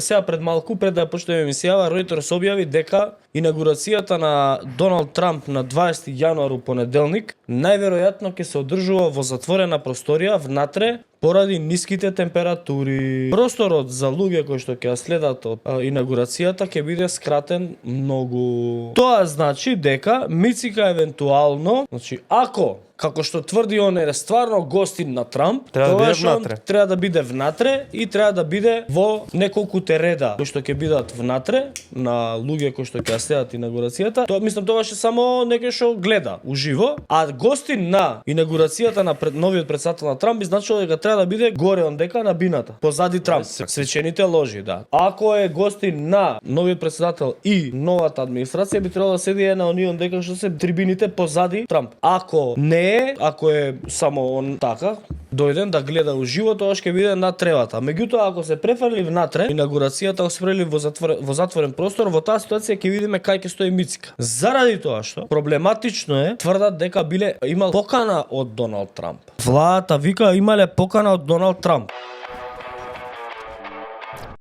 Сега пред малку, пред да почнеме емисијава, Reuters објави дека инаугурацијата на Доналд Трамп на 20 јануар у понеделник најверојатно ќе се одржува во затворена просторија внатре поради ниските температури. Просторот за луѓе кои што ќе ја следат од инаугурацијата ќе биде скратен многу. Тоа значи дека Мицика евентуално, значи ако како што тврди он е стварно гостин на Трамп, Треба да тоа биде што внатре. треба да биде внатре и треба да биде во неколкуте реда кои што ќе бидат внатре на луѓе кои што ќе ја следат инаугурацијата. Тоа мислам тогаш е само некој што гледа уживо, а гостин на инаугурацијата на новиот претседател на Трамп би значило дека треба да биде горе ондека на бината, позади Трамп, свечените ложи, да. Ако е гостин на новиот претседател и новата администрација би требало да седи на оние ондека што се трибините позади Трамп. Ако не е, ако е само он така, дојден да гледа уживо, тоа ќе биде на тревата. Меѓутоа, ако се префрли внатре, инаугурацијата го спрели во затворен простор, во таа ситуација ќе видиме кај ќе стои Мицика. Заради тоа што проблематично е, тврдат дека имал покана од Доналд Трамп. Владата вика имале покана од Доналд Трамп.